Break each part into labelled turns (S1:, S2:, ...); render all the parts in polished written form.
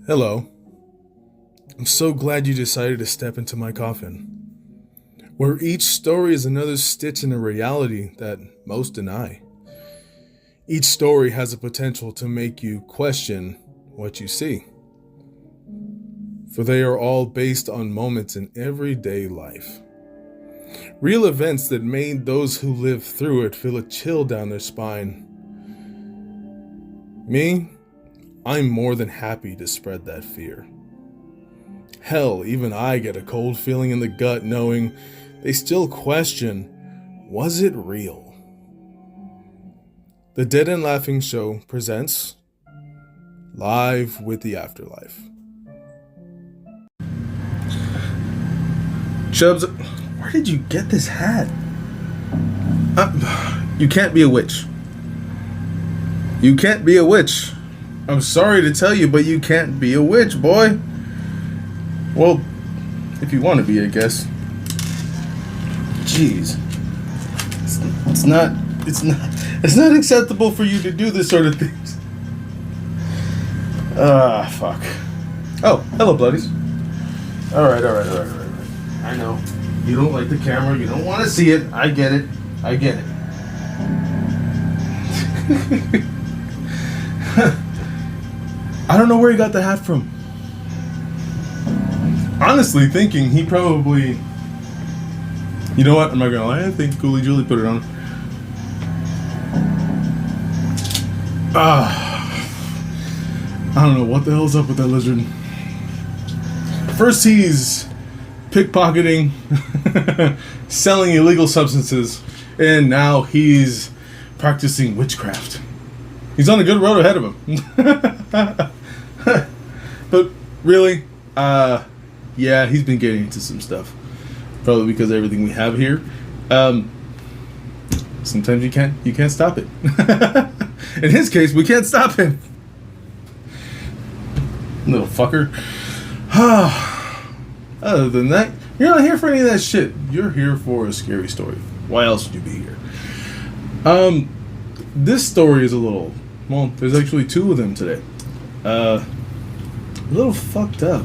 S1: Hello. I'm so glad you decided to step into my coffin, where each story is another stitch in a reality that most deny. Each story has the potential to make you question what you see, for they are all based on moments in everyday life. Real events that made those who lived through it feel a chill down their spine. Me, I'm more than happy to spread that fear. Hell, even I get a cold feeling in the gut knowing they still question, was it real? The Dead and Laughing Show presents Live with the Afterlife.
S2: Chubbs, where did you get this hat? You can't be a witch. You can't be a witch. I'm sorry to tell you, but you can't be a witch, boy. Well, if you want to be, I guess. Jeez. It's not acceptable for you to do this sort of things. Fuck. Oh, hello, bloodies. All right. I know. You don't like the camera. You don't want to see it. I get it. I don't know where he got the hat from. Honestly, thinking he probably... You know what? I'm not gonna lie. I think Ghoulie Julie put it on. I don't know what the hell's up with that lizard. First he's pickpocketing, selling illegal substances, and now he's practicing witchcraft. He's on a good road ahead of him. But really, yeah, he's been getting into some stuff. Probably because of everything we have here. Sometimes you can't stop it. In his case, we can't stop him. Little fucker. Other than that, you're not here for any of that shit. You're here for a scary story. Why else would you be here? This story is a little... Well, there's actually two of them today. A little fucked up.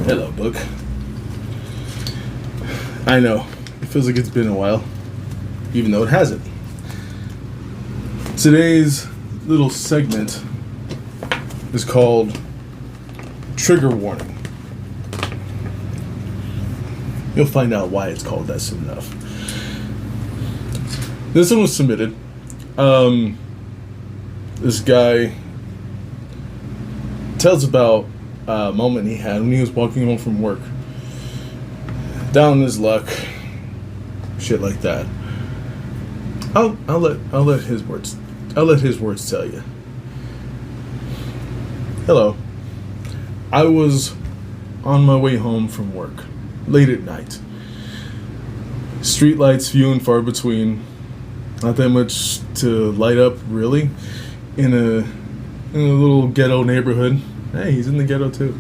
S2: Hello, book. I know. It feels like it's been a while. Even though it hasn't. Today's little segment is called Trigger Warning. You'll find out why it's called that soon enough. This one was submitted. This guy tells about a moment he had when he was walking home from work. Down on his luck. Shit like that. I'll let his words tell you. Hello. I was on my way home from work, late at night. Streetlights few and far between. Not that much to light up, really, in a little ghetto neighborhood. Hey, he's in the ghetto too.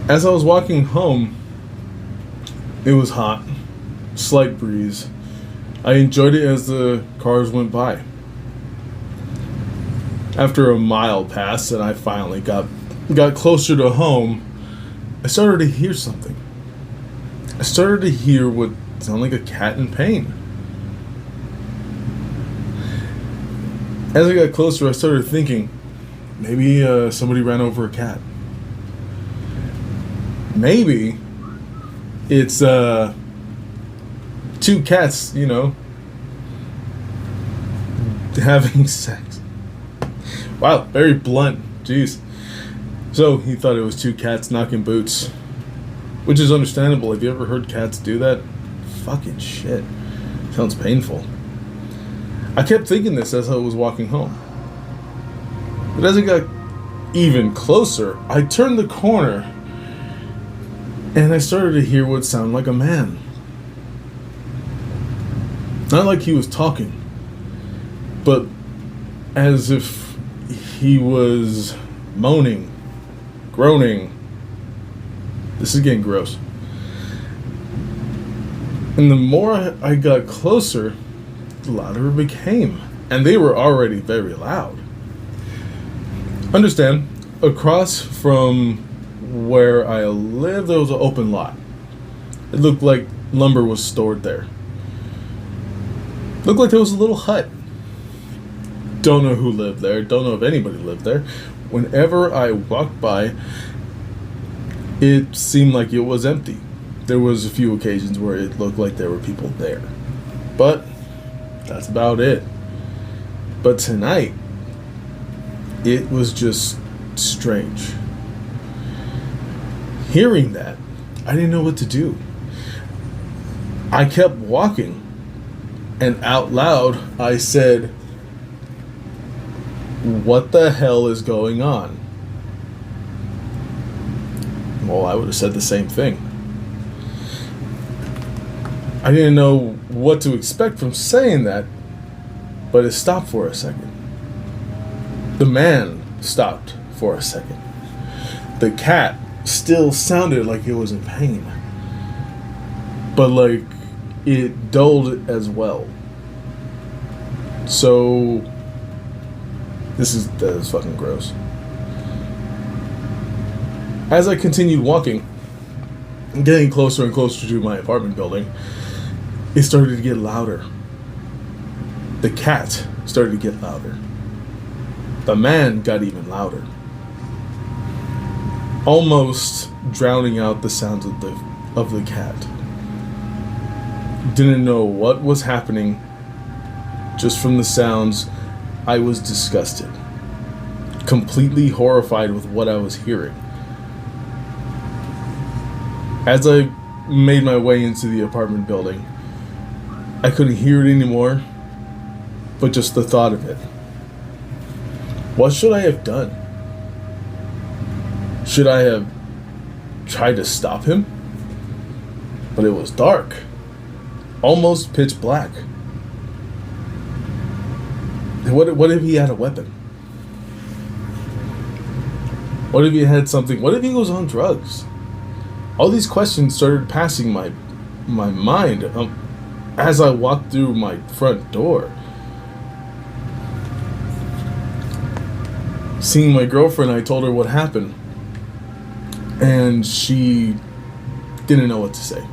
S2: As I was walking home, it was hot, slight breeze. I enjoyed it as the cars went by. After a mile passed and I finally got closer to home, I started to hear something. I started to hear what sounded like a cat in pain. As I got closer, I started thinking, maybe somebody ran over a cat. Maybe it's two cats, having sex. Wow, very blunt. Jeez. So he thought it was two cats knocking boots, which is understandable. Have you ever heard cats do that? Fucking shit. Sounds painful. I kept thinking this as I was walking home. But as I got even closer, I turned the corner and I started to hear what sounded like a man. Not like he was talking, but as if he was moaning, groaning. This is getting gross. And the more I got closer, the louder it became, and they were already very loud. Understand, across from where I lived, there was an open lot. It looked like lumber was stored there. Looked like there was a little hut. Don't know who lived there. Don't know if anybody lived there. Whenever I walked by, it seemed like it was empty. There was a few occasions where it looked like there were people there. But that's about it. But tonight, it was just strange. Hearing that, I didn't know what to do. I kept walking, and out loud I said, "What the hell is going on?" Well, I would have said the same thing. I didn't know what to expect from saying that, but it stopped for a second. The man stopped for a second. The cat still sounded like it was in pain, but like it dulled as well. So that is fucking gross. As I continued walking, getting closer and closer to my apartment building, it started to get louder. The cat started to get louder. The man got even louder, almost drowning out the sounds of the cat. Didn't know what was happening. Just from the sounds, I was disgusted, completely horrified with what I was hearing. As I made my way into the apartment building, I couldn't hear it anymore, but just the thought of it. What should I have done? Should I have tried to stop him? But it was dark, almost pitch black. What if he had a weapon? What if he had something? What if he was on drugs? All these questions started passing my mind as I walked through my front door. Seeing my girlfriend, I told her what happened, and she didn't know what to say.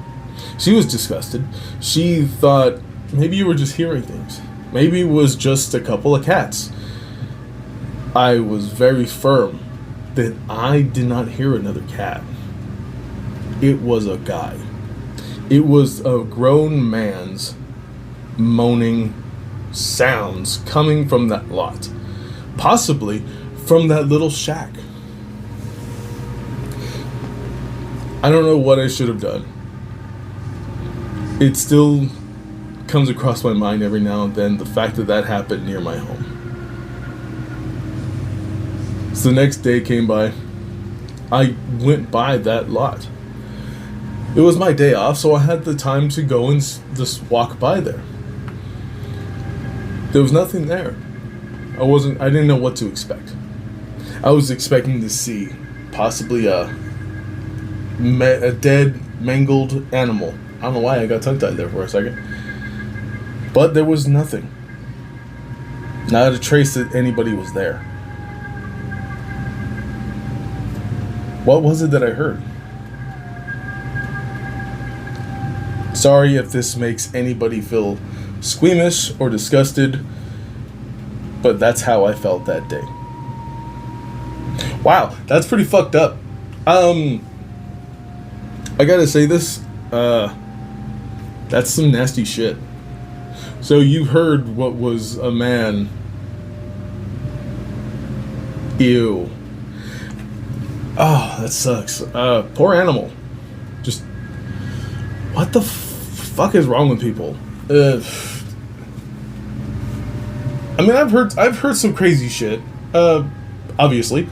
S2: She was disgusted. She thought maybe you were just hearing things. Maybe it was just a couple of cats. I was very firm that I did not hear another cat. It was a guy. It was a grown man's moaning sounds coming from that lot. Possibly from that little shack. I don't know what I should have done. It still comes across my mind every now and then, the fact that happened near my home. So the next day came by. I went by that lot. It was my day off, so I had the time to go and just walk by there. There was nothing there. I didn't know what to expect. I was expecting to see possibly a dead, mangled animal. I don't know why I got tongue-tied there for a second. But there was nothing. Not a trace that anybody was there. What was it that I heard? Sorry if this makes anybody feel squeamish or disgusted, but that's how I felt that day. Wow, that's pretty fucked up. I gotta say this, that's some nasty shit. So you heard what was a man. Ew. Oh, that sucks. Poor animal. Just, what the fuck is wrong with people? I mean, I've heard some crazy shit. Obviously,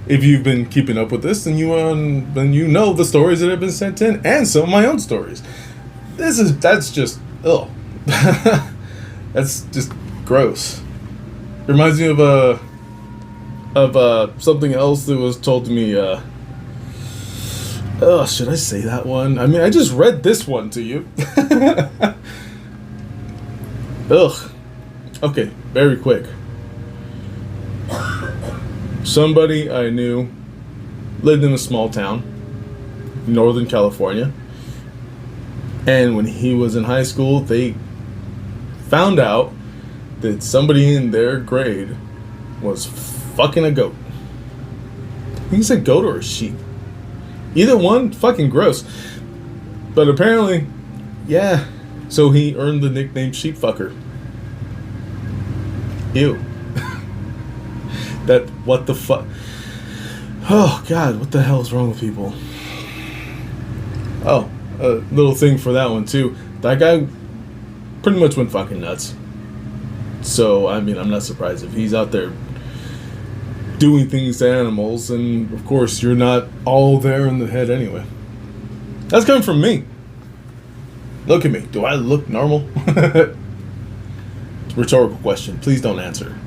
S2: if you've been keeping up with this, then you know the stories that have been sent in, and some of my own stories. That's just that's just gross. Reminds me of something else that was told to me. Should I say that one? I mean, I just read this one to you. Ugh. Okay, very quick. Somebody I knew lived in a small town, Northern California. And when he was in high school, they found out that somebody in their grade was fucking a goat. I think he said goat or a sheep. Either one, fucking gross. But apparently, yeah. So he earned the nickname sheep fucker. Ew. What the fuck? Oh, God, what the hell is wrong with people? Oh, a little thing for that one, too. That guy pretty much went fucking nuts. So, I mean, I'm not surprised if he's out there doing things to animals, and of course, you're not all there in the head anyway. That's coming from me. Look at me. Do I look normal? It's a rhetorical question. Please don't answer.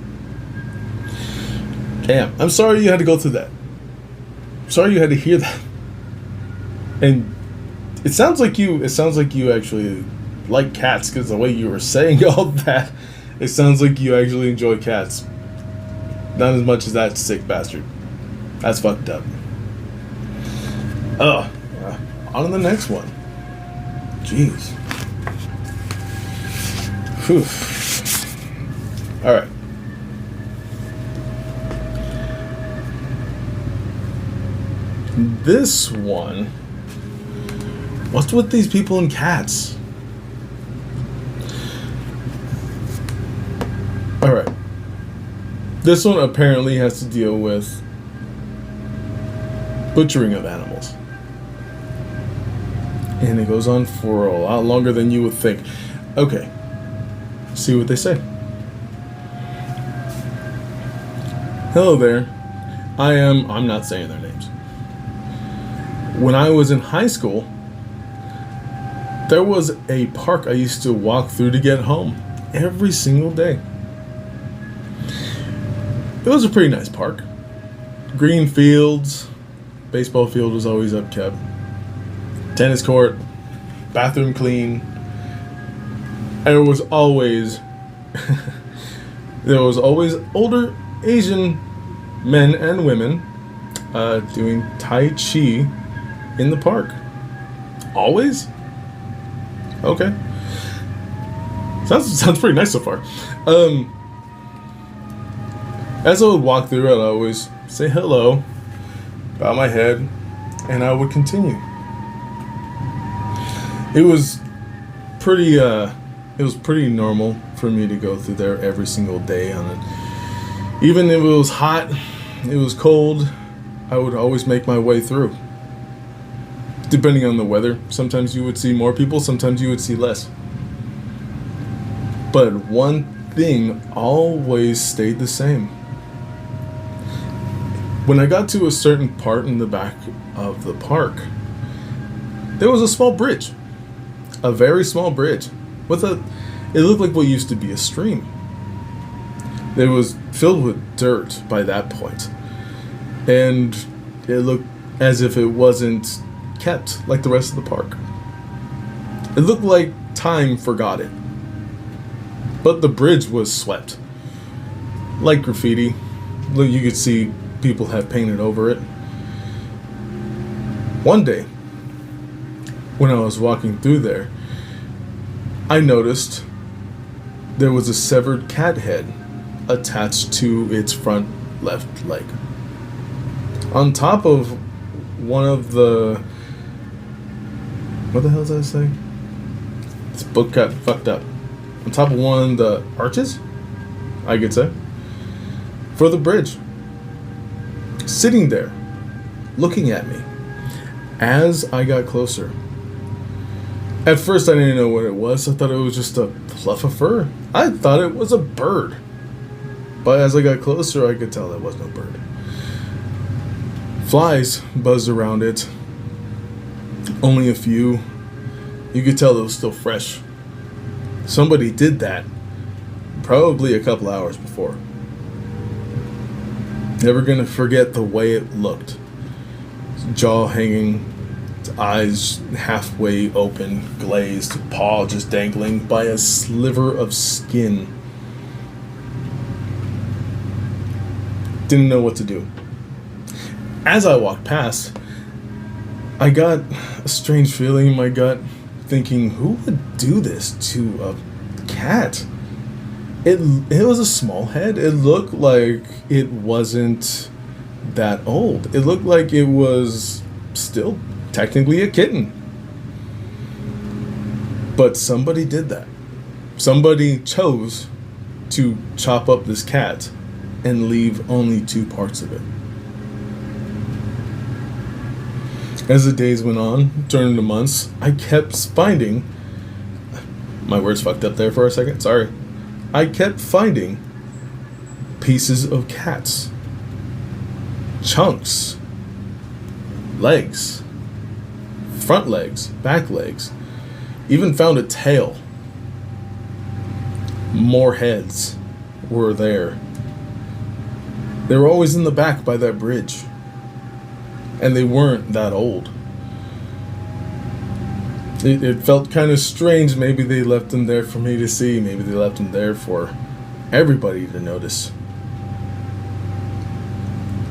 S2: Damn, I'm sorry you had to go through that. I'm sorry you had to hear that. And it sounds like you actually like cats, because the way you were saying all that, it sounds like you actually enjoy cats. Not as much as that sick bastard. That's fucked up. On to the next one. Jeez. Whew. Alright. This one. What's with these people and cats? Alright. This one apparently has to deal with butchering of animals. And it goes on for a lot longer than you would think. Okay. See what they say. Hello there. I'm not saying their names. When I was in high school, there was a park I used to walk through to get home every single day. It was a pretty nice park. Green fields, baseball field was always upkept, tennis court, bathroom clean. And there was always older Asian men and women doing Tai Chi in the park. Always? Okay. Sounds pretty nice so far. As I would walk through, I'd always say hello, bow my head, and I would continue. It was pretty normal for me to go through there every single day on it. Even if it was hot, it was cold, I would always make my way through. Depending on the weather, sometimes you would see more people, sometimes you would see less. But one thing always stayed the same. When I got to a certain part in the back of the park, there was a small bridge. A very small bridge. It looked like what used to be a stream. It was filled with dirt by that point. And it looked as if it wasn't kept like the rest of the park. It looked like time forgot it. But the bridge was swept. Like graffiti. Look, you could see people have painted over it. One day, when I was walking through there, I noticed there was a severed cat head attached to its front left leg. On top of one of the... What the hell did I say? This book got fucked up. On top of one of the arches, I could say, for the bridge. Sitting there, looking at me, as I got closer. At first I didn't know what it was. I thought it was just a fluff of fur. I thought it was a bird. But as I got closer, I could tell that was no bird. Flies buzzed around it. Only a few. You could tell it was still fresh. Somebody did that probably a couple hours before. Never gonna forget the way it looked. Jaw hanging, eyes halfway open, glazed, paw just dangling by a sliver of skin. Didn't know what to do. As I walked past, I got a strange feeling in my gut, thinking, who would do this to a cat? It was a small head. It looked like it wasn't that old. It looked like it was still technically a kitten. But somebody did that. Somebody chose to chop up this cat and leave only 2 parts of it. As the days went on, turned into months, I kept finding... My words fucked up there for a second, sorry. I kept finding pieces of cats. Chunks. Legs. Front legs. Back legs. Even found a tail. More heads were there. They were always in the back by that bridge. And they weren't that old. It felt kind of strange. Maybe they left them there for me to see. Maybe they left them there for everybody to notice.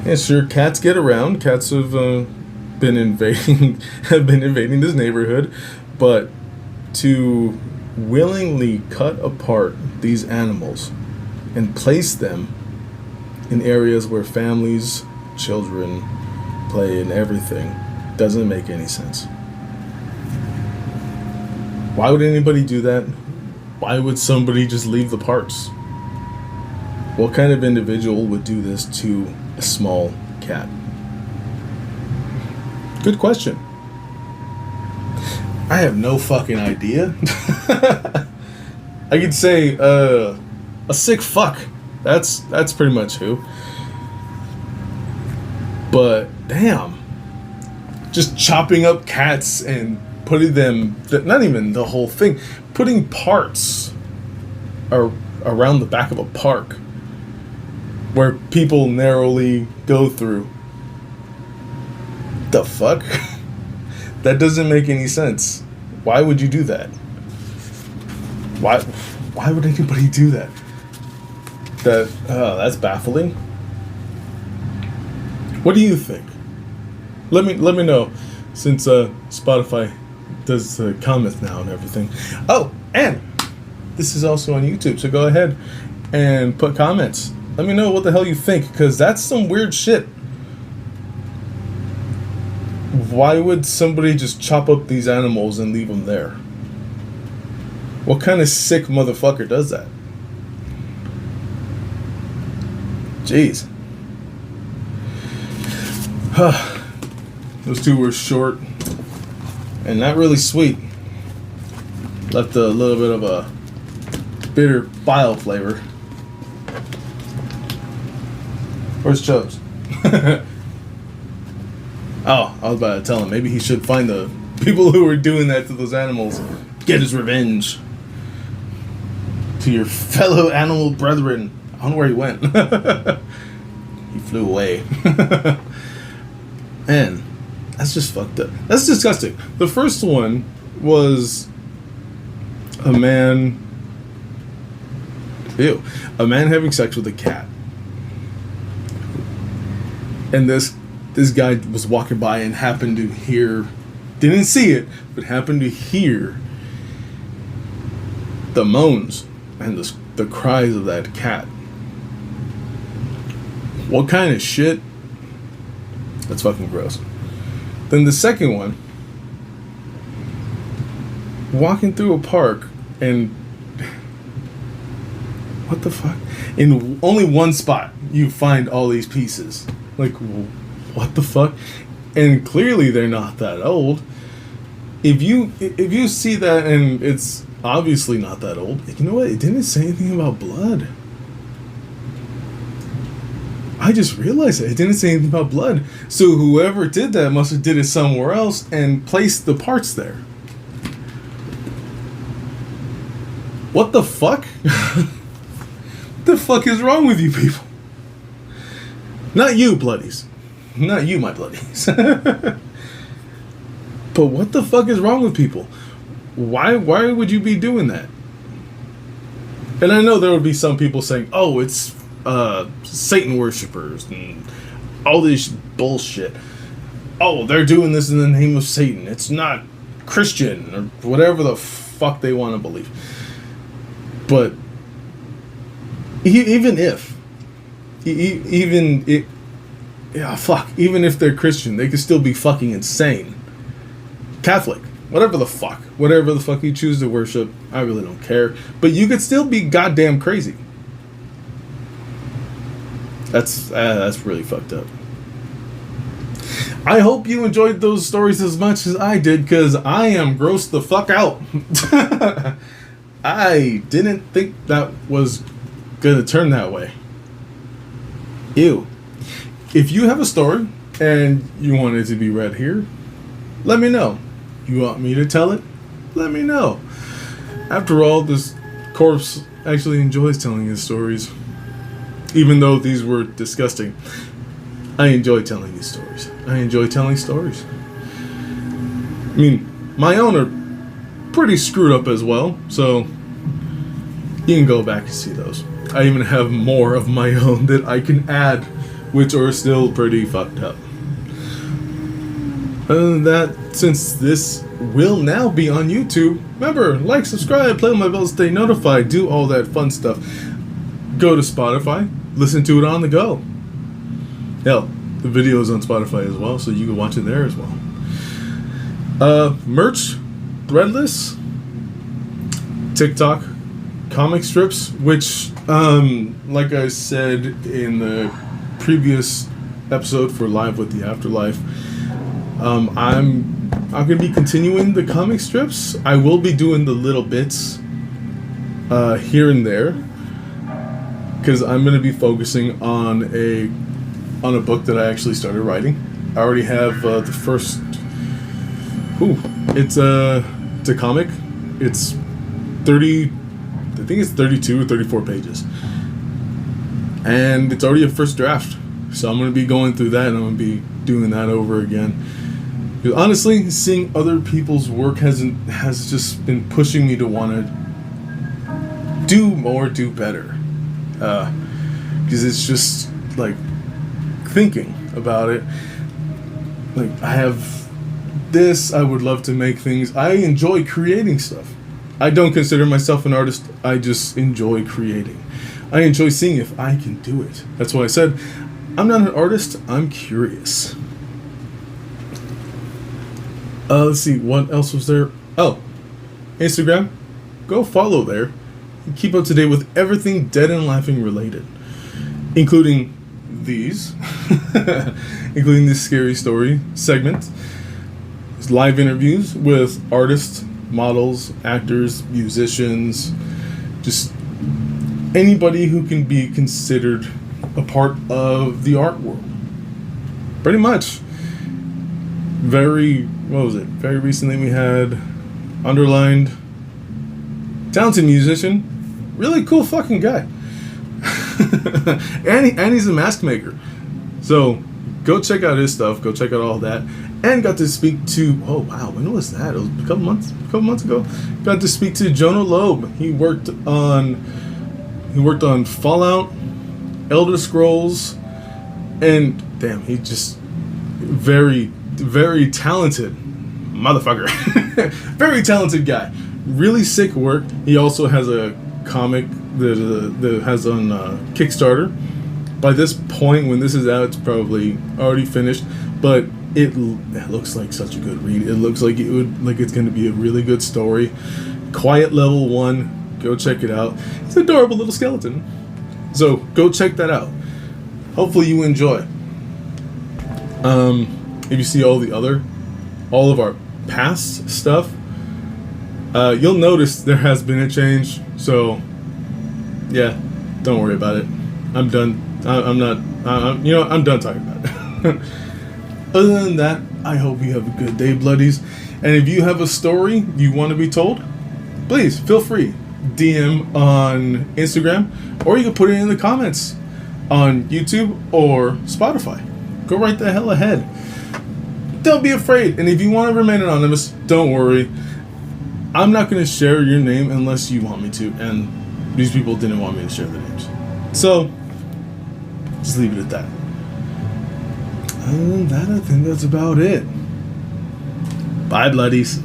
S2: Yeah, sure, cats get around. Cats have been invading this neighborhood, but to willingly cut apart these animals and place them in areas where families, children play and everything doesn't make any sense. Why would anybody do that? Why would somebody just leave the parts? What kind of individual would do this to a small cat? Good question. I have no fucking idea. I could say a sick fuck. That's pretty much who. But damn, just chopping up cats and putting them, not even the whole thing, putting parts around the back of a park where people narrowly go through. The fuck? That doesn't make any sense. Why would you do that? Why would anybody do that? That's baffling. What do you think? Let me know, since Spotify does comments now and everything. Oh, and this is also on YouTube, so go ahead and put comments. Let me know what the hell you think, because that's some weird shit. Why would somebody just chop up these animals and leave them there? What kind of sick motherfucker does that? Jeez. Those two were short and not really sweet. Left a little bit of a bitter bile flavor. Where's Chubbs? Oh, I was about to tell him maybe he should find the people who were doing that to those animals. Get his revenge. To your fellow animal brethren. I don't know where he went. He flew away. Man, that's just fucked up. That's disgusting. The first one was a man... Ew. A man having sex with a cat. And this guy was walking by and happened to hear... Didn't see it, but happened to hear the moans and the cries of that cat. What kind of shit? That's fucking gross. Then the second one, walking through a park and what the fuck? In only one spot you find all these pieces. Like, what the fuck? And clearly they're not that old. If you see that and it's obviously not that old, you know what? It didn't say anything about blood. I just realized it didn't say anything about blood. So whoever did that must have did it somewhere else and placed the parts there. What the fuck? What the fuck is wrong with you people? Not you, bloodies. Not you, my bloodies. But what the fuck is wrong with people? Why would you be doing that? And I know there would be some people saying, oh, it's Satan worshippers and all this bullshit. Oh, they're doing this in the name of Satan. It's not Christian or whatever the fuck they want to believe. But even if they're Christian, they could still be fucking insane. Catholic, whatever the fuck you choose to worship, I really don't care. But you could still be goddamn crazy. That's really fucked up. I hope you enjoyed those stories as much as I did, because I am grossed the fuck out. I didn't think that was gonna turn that way. Ew. If you have a story and you want it to be read here, let me know. You want me to tell it? Let me know. After all, this corpse actually enjoys telling his stories. Even though these were disgusting. I enjoy telling these stories. I enjoy telling stories. I mean, my own are pretty screwed up as well, so you can go back and see those. I even have more of my own that I can add, which are still pretty fucked up. Other than that, since this will now be on YouTube, remember, like, subscribe, play on my bell, stay notified, do all that fun stuff. Go to Spotify, listen to it on the go. Hell, the video is on Spotify as well, so you can watch it there as well. Merch, Threadless, TikTok, comic strips, which, like I said in the previous episode for Live with the Afterlife, I'm going to be continuing the comic strips. I will be doing the little bits here and there, because I'm going to be focusing on a book that I actually started writing. I already have the first. It's a comic. It's 30. I think it's 32 or 34 pages, and it's already a first draft. So I'm going to be going through that, and I'm going to be doing that over again. Because honestly, seeing other people's work has just been pushing me to want to do more, do better. Because it's just like thinking about it. Like, I have this, I would love to make things. I enjoy creating stuff. I don't consider myself an artist. I just enjoy creating. I enjoy seeing if I can do it. That's why I said, I'm not an artist, I'm curious. Let's see, what else was there? Oh, Instagram. Go follow there. Keep up to date with everything Dead and Laughing related. Including these. Including this scary story segment. Live interviews with artists, models, actors, musicians. Just anybody who can be considered a part of the art world. Pretty much. Very recently we had Underlined, talented musician, really cool fucking guy. and he's a mask maker. So go check out his stuff, go check out all that. And got to speak to, oh wow, when was that? It was a couple months ago. Got to speak to Jonah Loeb. He worked on Fallout, Elder Scrolls, and damn, he just very, very talented motherfucker. Very talented guy. Really sick work. He also has a comic that has on Kickstarter. By this point, when this is out, it's probably already finished. But it looks like such a good read. It looks like it's going to be a really good story. Quiet Level 1. Go check it out. It's an adorable little skeleton. So go check that out. Hopefully you enjoy. If you see all of our past stuff, you'll notice there has been a change. So yeah, don't worry about it. I'm done. I'm done talking about it. Other than that, I hope you have a good day, bloodies. And if you have a story you want to be told, please feel free. DM on Instagram, or you can put it in the comments on YouTube or Spotify. Go right the hell ahead. Don't be afraid. And if you want to remain anonymous, don't worry. I'm not going to share your name unless you want me to. And these people didn't want me to share their names. So, Just leave it at that.
S1: Other than that, I think that's about it.
S2: Bye, bloodies.